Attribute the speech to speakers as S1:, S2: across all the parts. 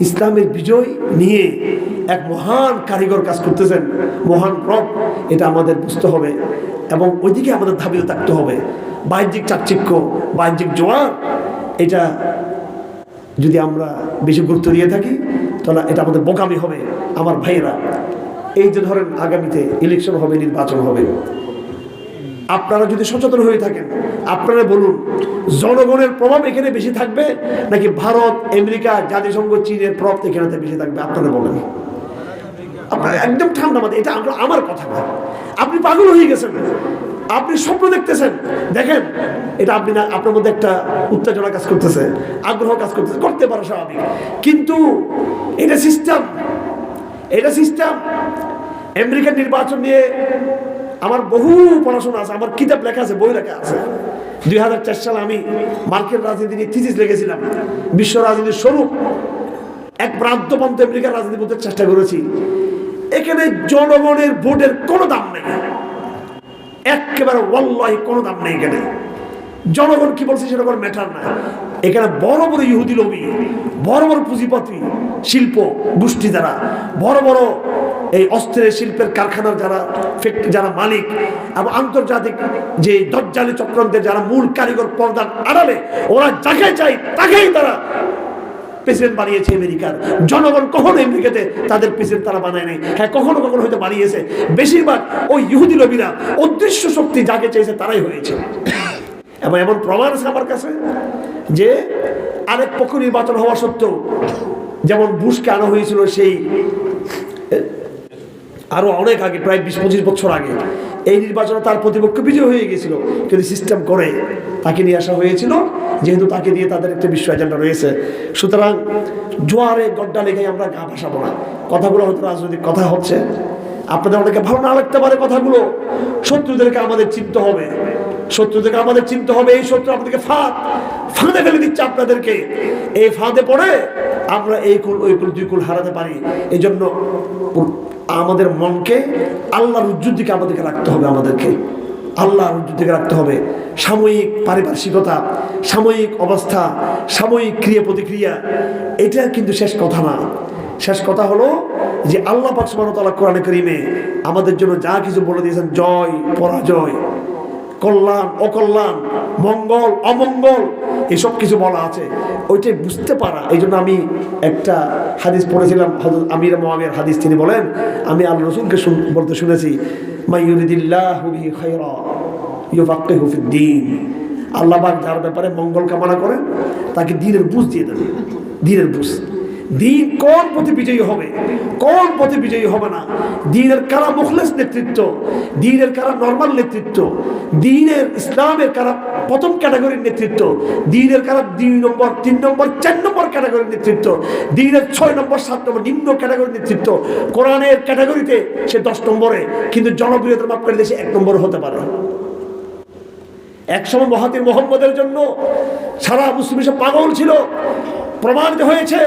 S1: ইসলামের বিজয় নিয়ে এক মহান কারিগর কাজ করতেছেন, মহান রব, এটা আমাদের বুঝতে হবে এবং ওইদিকে আমাদের ধাবিত থাকতে হবে। বাহ্যিক চাকচিক্য, বাহ্যিক জোয়ার, এটা যদি আমরা বেশি গুরুত্ব দিয়ে থাকি তাহলে এটা আমাদের বোকামি হবে। আমার ভাইয়েরা, এই যে ধরেন আগামীতে ইলেকশন হবে, নির্বাচন হবে, আপনারা যদি সচেতন হয়ে থাকেন, আপনারা বলুন জনগণের প্রভাব এখানে বেশি থাকবে নাকি ভারত, আমেরিকা, জাতিসংঘ, চীনের প্রভাব এখানে বেশি থাকবে? আপনারা বলেন। আপনারা একদম ঠান্ডা মাথায়, এটা আমার কথা না। আপনি পাগল হয়ে গেছেন, আপনি স্বপ্ন দেখতেছেন, দেখেন এটা আপনি না, আপনার মধ্যে একটা উত্তেজনা কাজ করতেছে, আগ্রহ কাজ করতেছে, করতে পারে স্বাভাবিক, কিন্তু এটা সিস্টেম, এটা সিস্টেম। আমেরিকার নির্বাচন নিয়ে আমার বহু পড়াশোনা আছে, আমার কিতাব লেখা আছে, বই লেখা আছে। 2004 সালে আমি মার্কিন রাজনীতি নিয়ে থিসিস লিখেছিলাম, বিশ্ব রাজনীতির স্বরূপ। এক প্রান্তপন্থ আমেরিকার রাজনীতি বলতে চেষ্টা করেছি। এখানে জনগণের ভোটের কোনো দাম নেই, একেবারে ওয়াল্লাহি কোনো দাম নেই। এখানে জনগণ কি বলছে সেটা কোনো ম্যাটার না। এখানে বড় বড় ইহুদি লবি, বড় বড় পুঁজিপতি শিল্প গোষ্ঠী, যারা বড় বড় এই অস্ত্রের শিল্পের কারখানার যারা মালিক এবং আন্তর্জাতিক যে দজ্জালি চক্রান্তের যারা মূল কারিগর, পর্দার আড়ালে ওরা যাকে চাই তাকেই তারা প্রেসিডেন্ট বানিয়েছে আমেরিকার। জনগণ কখনো আমেরিকাতে তাদের প্রেসিডেন্ট তারা বানায় নাই। হ্যাঁ, কখনো কখনো হয়তো বানিয়েছে, বেশিরভাগ ওই ইহুদি লবিরা, অদৃশ্য শক্তি যাকে চাইছে তারাই হয়েছে। এবং এমন প্রমাণ আছে আমার কাছে যে আরেক পক্ষ নির্বাচন হওয়া সত্ত্বেও, যেমন বুশকে আনা হয়েছিল সেই আরো অনেক আগে, প্রায় 20-25 বছর আগে, এই নির্বাচনে তার প্রতিপক্ষ বিজয় হয়ে গেছিল, কিন্তু সিস্টেম করে তাকে নিয়ে আসা হয়েছিল, যেহেতু তাকে দিয়ে তাদের একটা বিশ্ব এজেন্ডা রয়েছে। সুতরাং জোয়ারে গড্ডা লেগে আমরা গা ভাসাবো না। কথাগুলো হয়তো রাজনৈতিক কথা হচ্ছে, আপনাদের অনেকে ভালো না লাগতে পারে কথাগুলো। শত্রুদেরকে আমাদের চিনতে হবে, শত্রুদেরকে আমাদের চিনতে হবে। এই শত্রু আপনাদেরকে ফাঁদে ফেলে দিচ্ছে আপনাদেরকে। এই ফাঁদে পড়ে আমরা এই কুল ওই কুল দুই কুল হারাতে পারি। এই জন্য আমাদের মনকে আল্লাহর উজ্জুর দিকে আমাদেরকে রাখতে হবে, আমাদেরকে আল্লাহর উজ্জুর দিকে রাখতে হবে। সাময়িক পারিপার্শ্বিকতা, সাময়িক অবস্থা, সাময়িক ক্রিয়া প্রতিক্রিয়া, এটা কিন্তু শেষ কথা না। শেষ কথা হলো যে আল্লাহ পাক সুবহানাহু ওয়া তাআলা কোরআনে কারীমে আমাদের জন্য যা কিছু বলে দিয়েছেন, জয় পরাজয়, কল্যাণ অকল্যাণ, মঙ্গল অমঙ্গল, এসব কিছু বলা আছে, ওইটাই বুঝতে পারা। এই জন্য আমি একটা হাদিস পড়েছিলাম, হযরত আমির মুআবিয়ার হাদিস। তিনি বলেন, আমি আল্লাহ রাসূলকে বলতে শুনেছি, মা ইউরিদিল্লাহু বিহি খায়রা ইউফাক্কিহু ফিদ্দীন। আল্লাহ পাক যার ব্যাপারে মঙ্গল কামনা করেন তাকে দ্বীনের বুঝ দিয়ে দেন, দ্বীনের বুঝ। দ্বীন কোন পথে বিজয়ী হবে, কোন পথে বিজয়ী হবে না, দ্বীনের কারা মুখলেস নেতৃত্ব, দ্বীনের কারা নরমাল নেতৃত্ব, দ্বীনের ইসলামের কারা প্রথম ক্যাটাগরির নেতৃত্ব, দ্বীনের কারা 2 নম্বর 3 নম্বর 4 নম্বর ক্যাটাগরির নেতৃত্ব, দ্বীনের 6 নম্বর 7 নম্বর নিম্ন ক্যাটাগরির নেতৃত্ব। কোরআনের ক্যাটাগরিতে সে 10 নম্বরে, কিন্তু জনপ্রিয়তার মাপকাঠি দেশে 1 নম্বর হতে পারে। একসময় মহাতির মোহাম্মদের জন্য সারা মুসলিম বিশ্ব পাগল ছিল। প্রমাণিত হয়েছে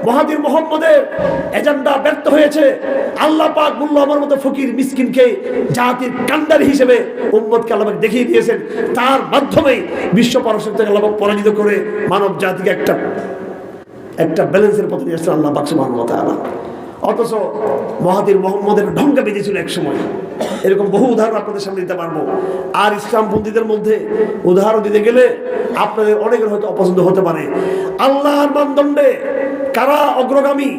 S1: মহাতির মোহাম্মদের এজেন্ডা ব্যর্থ হয়েছে। আল্লাহ পাক বলল, আমার মতো ফকির মিসকিনকে জাতির কান্ডারি হিসেবে উম্মতকে আল্লাহ পাক দেখিয়ে দিয়েছেন। তার মাধ্যমে বিশ্ব পারস্যকে আল্লাহ পাক পরাজিত করে মানব জাতিকে একটা ব্যালেন্সের পথে নিয়ে আসছেন আল্লাহ পাক সুবহানাহু ওয়া তাআলা। অথচ মহাতির মোহাম্মদের ঢঙ্গা বেঁধেছিল এক সময়। এরকম বহু উদাহরণ আপনাদের সামনে দিতে পারবো। আর ইসলামপন্থীদের মধ্যে উদাহরণ দিতে গেলে আপনাদের অনেকের হয়তো অপছন্দ হতে পারে। আল্লাহর মানদণ্ডে কারা অগ্রগামী,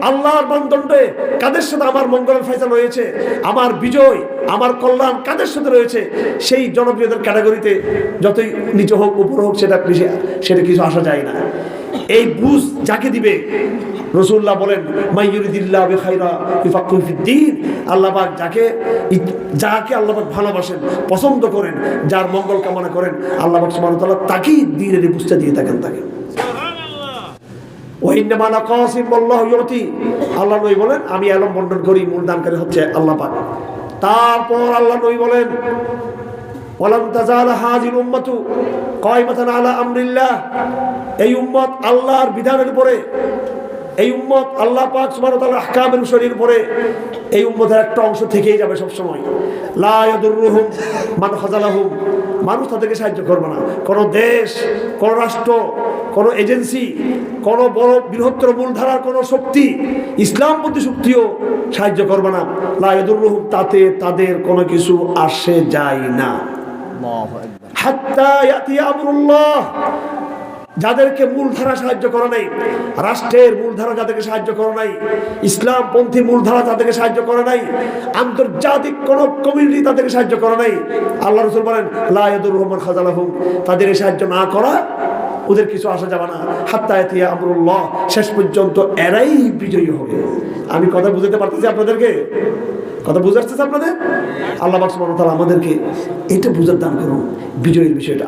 S1: আল্লাহর মানদণ্ডে কাদের সাথে আমার মঙ্গলের ফয়সালা রয়েছে, আমার বিজয়, আমার কল্যাণ কাদের সাথে রয়েছে, সেই জনপ্রিয়তার ক্যাটাগরিতে যতই নিচে হোক উপর হোক সেটা কিছু আসা যায় না। এই বুঝ যাকে দিবে, রাসূলুল্লাহ বলেন, মা ইউরিদিল্লাহু বিখায়রা ইউফাক্কিহু ফিদ্দীন। আল্লাহ পাক যাকে আল্লাহ পাক ভালোবাসেন, পছন্দ করেন, যার মঙ্গল কামনা করেন, আল্লাহ পাক সুবহানাহু ওয়া তাআলা তাকেই দ্বীনের বুঝতে দিয়ে থাকেন। তাকে ওয়া ইন্নামা আনা কাসিম আল্লাহু ইউতি। আল্লাহ নবী বলেন, আমি এলম বন্টন করি, মূল দানকারী হচ্ছে আল্লাহ পাক। তারপর আল্লাহ নবী বলেন, ওয়ালান তাজাল হাযিল উম্মাতু কায়মাতান আলা আমরিল্লাহ। এই উম্মত আল্লাহর বিধানের উপরে, এই উম্মত আল্লাহ পাক সুবহানাহু ওয়া তাআলার আহকামের শরীর উপরে, এই উম্মতের একটা অংশ থেকেই যাবে সব সময়। লা ইয়াদুররুহুম মান খাযালাহুম। মানুষ তাদেরকে সাহায্য করবে না। কোন দেশ, কোন রাষ্ট্র, কোন এজেন্সি, কোন বড় বৃহত্তর মূলধারার কোন শক্তি, ইসলামপন্থী শক্তিও সাহায্য করবে না। লা ইয়াদুররুহুম, তাতে তাদের কোনো কিছু আসে যায় না। হাত্তা ইয়াতি আমরুল্লাহ, যাদেরকে মূলধারা সাহায্য করে নাই, রাষ্ট্রের মূলধারা যাদেরকে সাহায্য করে নাই, ইসলামপন্থী মূলধারা তাদেরকে সাহায্য করে নাই, আন্তর্জাতিক কোন কমিউনিটি তাদেরকে সাহায্য করে নাই, আল্লাহ রাসূল বলেন লা ইয়াদুররুহুম মান খাযালাহুম, তাদের সাহায্য না করা ওদের কিছু আসা যাবে না। হাত্তা ইয়াতি আমরুল্লাহ, শেষ পর্যন্ত এরাই বিজয়ী হবে। আমি কথা বুঝাতে পারতেছি আপনাদেরকে? কথা বুঝাচ্ছে আপনাদের? আল্লাহ পাক সুবহানাহু ওয়া তাআলা আমাদেরকে এটা বুঝার দান করুন, বিজয়ের বিষয়টা।